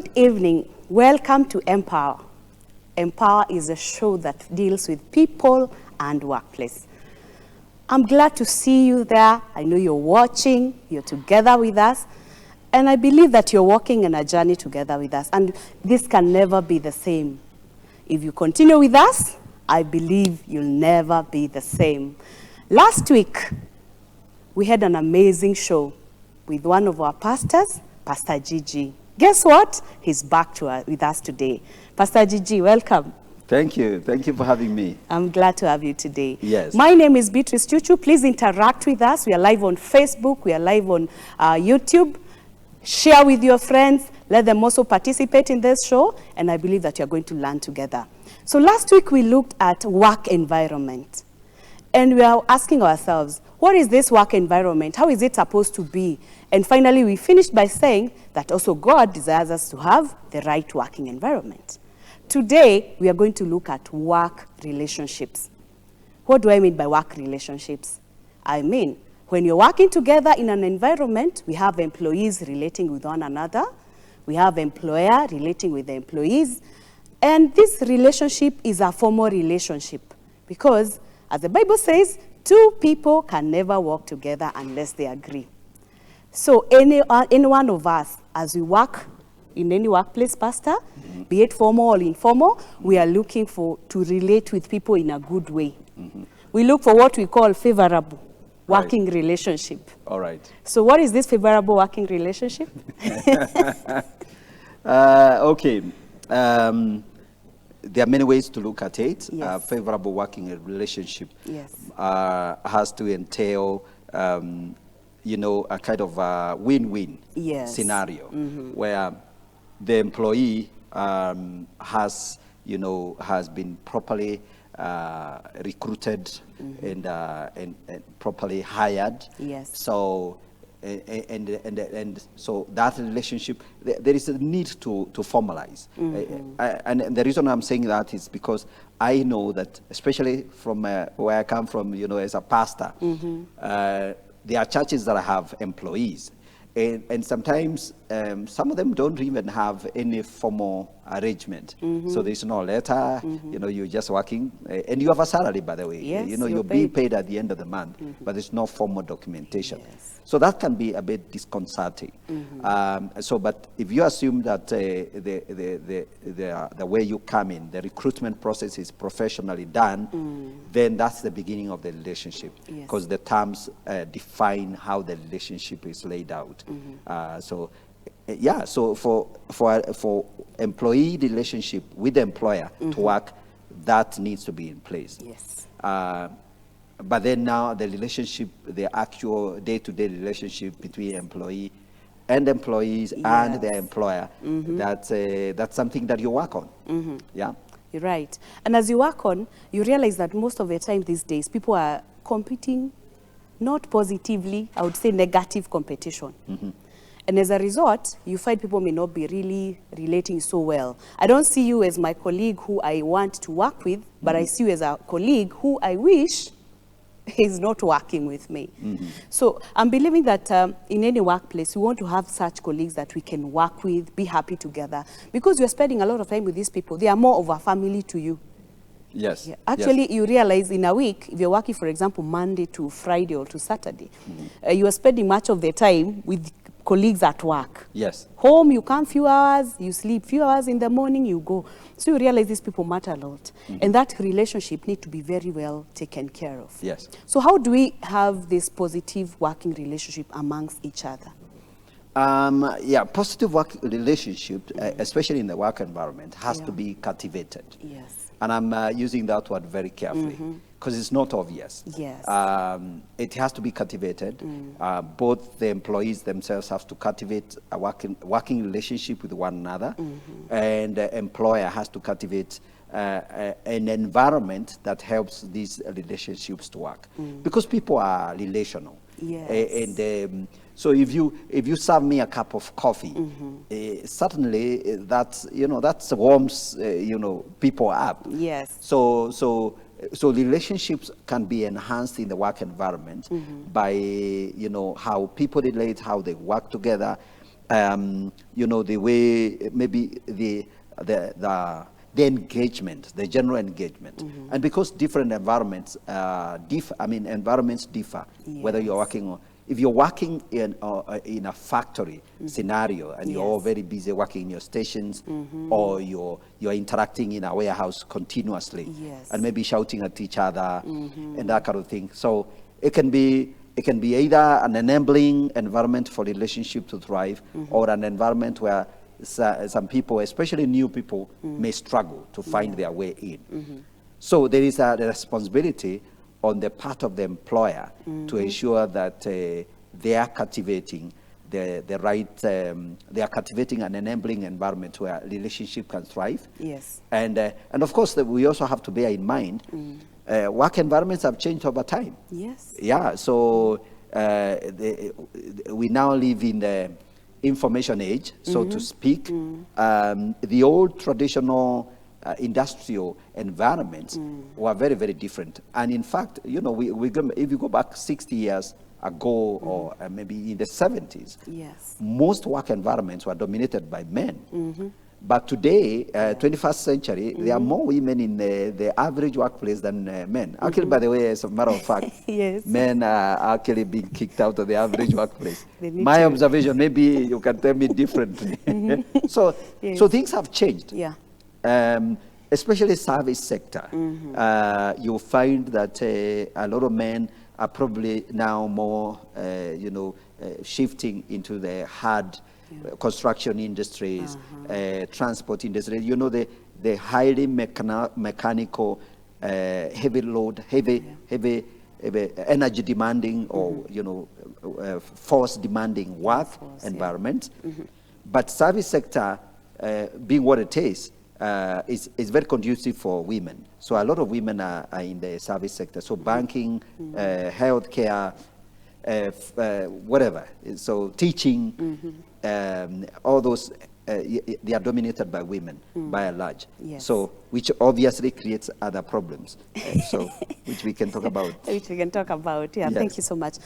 Good evening. Welcome to Empower. Empower is a show that deals with people and workplace. I'm glad to see you there. I know you're watching, you're together with us, and I believe that you're walking in a journey together with us, and this can never be the same. If you continue with us, I believe you'll never be the same. Last week, we had an amazing show with one of our pastors, Pastor Gigi. Guess what? He's back with us today. Pastor Gigi, welcome. Thank you. Thank you for having me. I'm glad to have you today. Yes. My name is Beatrice Chuchu. Please interact with us. We are live on Facebook. We are live on YouTube. Share with your friends. Let them also participate in this show. And I believe that you're going to learn together. So last week we looked at work environment. And we are asking ourselves, what is this work environment? How is it supposed to be? And finally, we finished by saying that also God desires us to have the right working environment. Today, we are going to look at work relationships. What do I mean by work relationships? I mean, when you're working together in an environment, we have employees relating with one another. We have employer relating with the employees. And this relationship is a formal relationship because, as the Bible says, two people can never work together unless they agree. So any one of us, as we work in any workplace, Pastor, be it formal or informal, we are looking to relate with people in a good way. We look for what we call favorable working relationship. All right. So what is this favorable working relationship? Okay. There are many ways to look at it. Yes. Favorable working relationship Yes. has to entail a kind of win-win Yes. scenario where the employee has been properly recruited and properly hired. Yes. So and so that relationship, there is a need to formalize. And the reason I'm saying that is because I know that, especially from where I come from, as a pastor, there are churches that have employees. And sometimes some of them don't even have any formal arrangement. So there's no letter, you're just working. And you have a salary, by the way. Yes, you're being paid at the end of the month, but there's no formal documentation. Yes. So that can be a bit disconcerting. But if you assume that the way you come in, the recruitment process is professionally done, then that's the beginning of the relationship, because the terms define how the relationship is laid out. So for employee relationship with the employer to work, that needs to be in place. Yes. But then now the relationship, the actual day-to-day relationship between employee and employees and their employer, that's something that you work on. Yeah. You're right. And as you work on, you realize that most of the time these days, people are competing, not positively, I would say negative competition. And as a result, you find people may not be really relating so well. I don't see you as my colleague who I want to work with, but I see you as a colleague who I wish is not working with me. So I'm believing that in any workplace, we want to have such colleagues that we can work with, be happy together. Because you're spending a lot of time with these people, they are more of a family to you. Yes. Yeah. Actually, you realize in a week, if you're working, for example, Monday to Friday or to Saturday, you are spending much of the time with colleagues at work. Yes. Home, you come few hours, you sleep few hours in the morning, you go. So you realize these people matter a lot. And that relationship need to be very well taken care of. Yes. So how do we have this positive working relationship amongst each other? Positive work relationship, especially in the work environment, has to be cultivated. Yes. And I'm using that word very carefully because it's not obvious. Yes. It has to be cultivated. Both the employees themselves have to cultivate a working relationship with one another, and the employer has to cultivate an environment that helps these relationships to work, because people are relational. Yes. And so if you serve me a cup of coffee, certainly that warms people up. Yes. So relationships can be enhanced in the work environment by how people relate, how they work together, you know, the way maybe the engagement, the general engagement. And because different environments differ, I mean, environments differ, whether you're working on, if you're working in a factory scenario and you're all very busy working in your stations, or you're interacting in a warehouse continuously, and maybe shouting at each other and that kind of thing. So it can be either an enabling environment for relationship to thrive, or an environment where some people, especially new people, may struggle to find their way in. So there is a responsibility on the part of the employer to ensure that they are cultivating the right, they are cultivating an enabling environment where relationship can thrive. Yes. And of course, we also have to bear in mind, work environments have changed over time. Yes. Yeah, so we now live in the information age, so to speak. The old traditional industrial environments were very, very different. And in fact, you know, if you go back 60 years ago, or maybe in the 70s, most work environments were dominated by men. But today, 21st century, there are more women in the average workplace than men. Actually, by the way, as a matter of fact, men are actually being kicked out of the average workplace. My observation, maybe you can tell me differently. So things have changed. Especially service sector. You'll find that a lot of men are probably now more, you know, shifting into the hard construction industries, transport industry. You know, the highly mechanical, heavy load, heavy energy demanding, or you know, force demanding work environment. But service sector, being what it is very conducive for women. So a lot of women are in the service sector. So banking, healthcare, whatever. So teaching, all those, they are dominated by women by and large. So which obviously creates other problems. So which we can talk about. Which we can talk about. Thank you so much.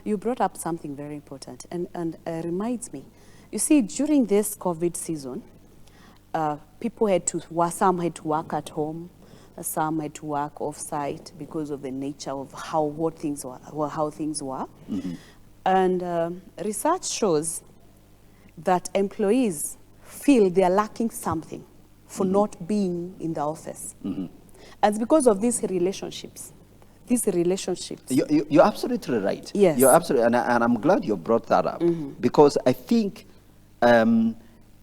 You brought up something very important, and reminds me. You see, during this COVID season, people had to work, some had to work at home, some had to work off-site because of the nature of how things were. And research shows that employees feel they are lacking something for not being in the office. And it's because of these relationships. You're absolutely right. Yes. You're absolutely, and I'm glad you brought that up, because I think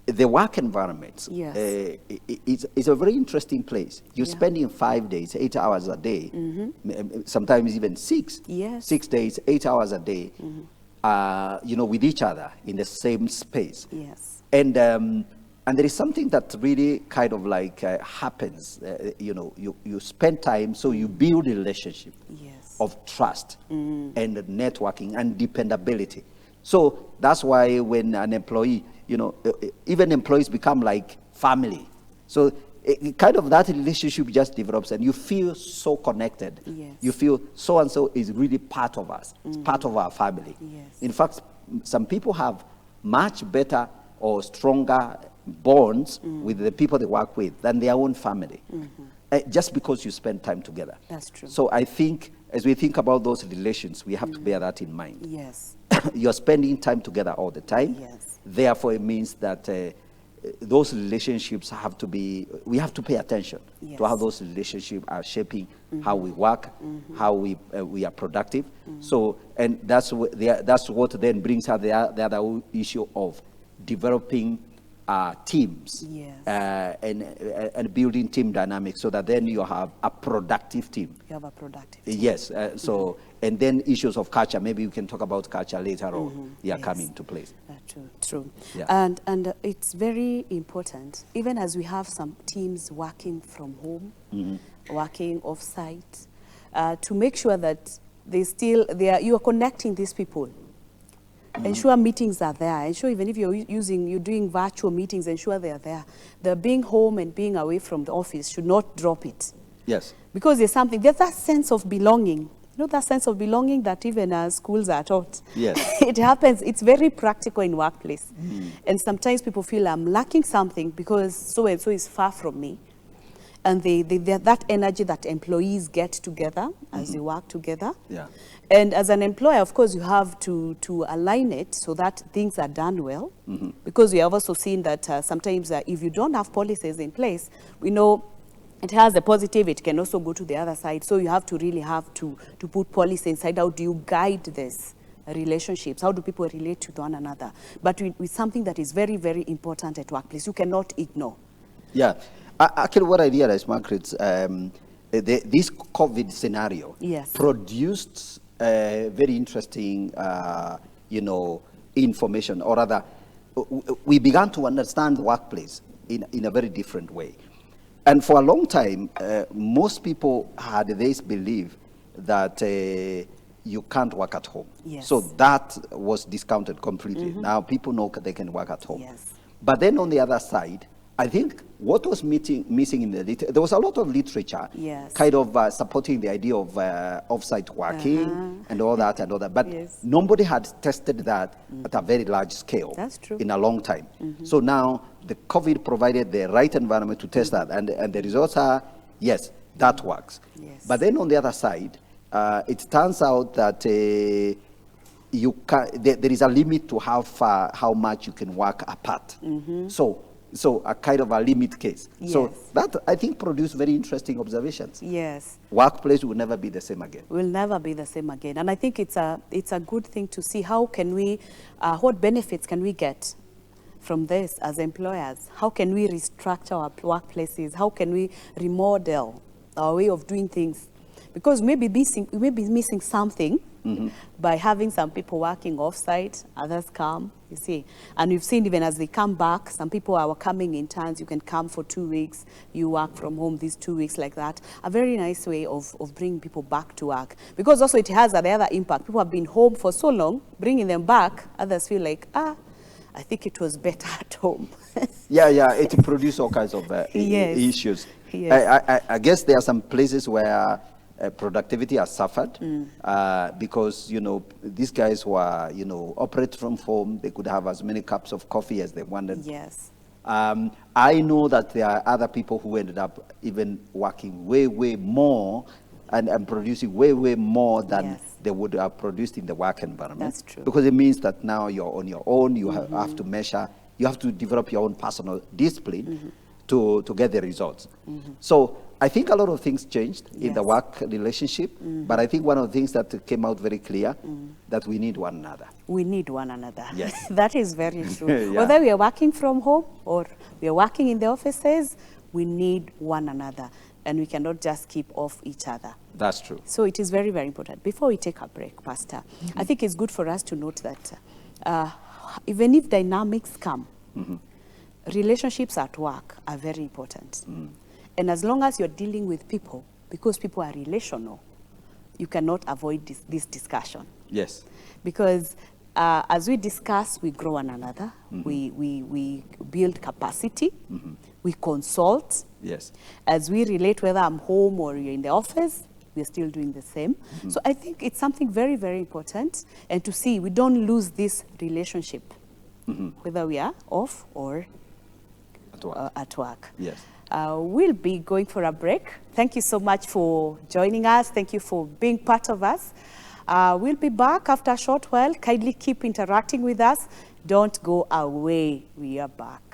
the work environment is a very interesting place. You're spending 5 days, 8 hours a day, sometimes even 6 days, 8 hours a day, you know, with each other in the same space. And there is something that really kind of like happens. You know, you spend time, so you build a relationship of trust and networking and dependability. So that's why when an employee, you know, even employees become like family. So kind of that relationship just develops, and you feel so connected. You feel so-and-so is really part of us. It's part of our family. In fact, some people have much better or stronger bonds with the people they work with than their own family. Just because you spend time together. That's true. So I think, as we think about those relations, we have to bear that in mind. You're spending time together all the time. Therefore, it means that those relationships have to be, we have to pay attention to how those relationships are shaping how we work, how we are productive. So, and that's what then brings out the other issue of developing teams and building team dynamics, so that then you have a productive team. Yes. So, and then issues of culture. Maybe we can talk about culture later on. Coming into place. True. And it's very important, even as we have some teams working from home, working off-site, to make sure that you are connecting these people. Ensure meetings are there. Ensure even if you're doing virtual meetings, ensure they are there. The being home and being away from the office should not drop it. Yes. Because there's that sense of belonging You know, that sense of belonging that even as schools are taught. Yes. It happens. It's very practical in workplace. And sometimes people feel I'm lacking something because so-and-so is far from me. And that energy that employees get together as they work together. Yeah. And as an employer, of course, you have to align it so that things are done well. Because we have also seen that sometimes if you don't have policies in place, we know it has a positive, it can also go to the other side. So you have to really have to put policy inside. How do you guide this relationships? How do people relate to one another? But with something that is very, very important at workplace, you cannot ignore. Yeah. Actually, what I realized, Margaret, this COVID scenario Yes. produced very interesting, information, or rather, we began to understand the workplace in a very different way. And for a long time, most people had this belief that you can't work at home. Yes. So that was discounted completely. Now people know they can work at home. Yes. But then on the other side, I think what was missing in there was a lot of literature, Yes. kind of supporting the idea of off-site working and all that. But Yes. nobody had tested that at a very large scale. That's true. In a long time. So now the COVID provided the right environment to test that, and the results are, yes, that works. Yes. But then on the other side, it turns out that there is a limit to how much you can work apart. So a kind of a limit case. So Yes. that, I think, produced very interesting observations. Yes. Workplace will never be the same again. Will never be the same again. And I think it's a good thing to see how can we, what benefits can we get from this as employers? How can we restructure our workplaces? How can we remodel our way of doing things? Because we may be missing something by having some people working off-site, others come, you see. And we've seen even as they come back, some people are coming in turns. You can come for 2 weeks, you work from home these 2 weeks like that. A very nice way of bringing people back to work. Because also it has the other impact. People have been home for so long, bringing them back, others feel like, I think it was better at home. Yeah, it produced all kinds of Yes. issues. Yes. I guess there are some places where productivity has suffered because, these guys were, operate from home. They could have as many cups of coffee as they wanted. Yes. I know that there are other people who ended up even working way, way more and producing way, way more than Yes. they would have produced in the work environment. That's true. Because it means that now you're on your own, you have to measure, you have to develop your own personal discipline to get the results. So I think a lot of things changed in the Yes. work relationship, but I think one of the things that came out very clear, that we need one another. We need one another. Yes. That is very true. Yeah. Whether we are working from home or we are working in the offices, we need one another. And we cannot just keep off each other. That's true. So it is very, very important. Before we take a break, Pastor, I think it's good for us to note that even if dynamics come, relationships at work are very important. And as long as you're dealing with people, because people are relational, you cannot avoid this discussion. Yes. Because as we discuss, we grow one another, we build capacity, we consult. Yes. As we relate, whether I'm home or you're in the office, we're still doing the same. So I think it's something very, very important. And to see we don't lose this relationship, whether we are off or At work. at work. Yes. We'll be going for a break. Thank you so much for joining us. Thank you for being part of us. We'll be back after a short while. Kindly keep interacting with us. Don't go away. We are back.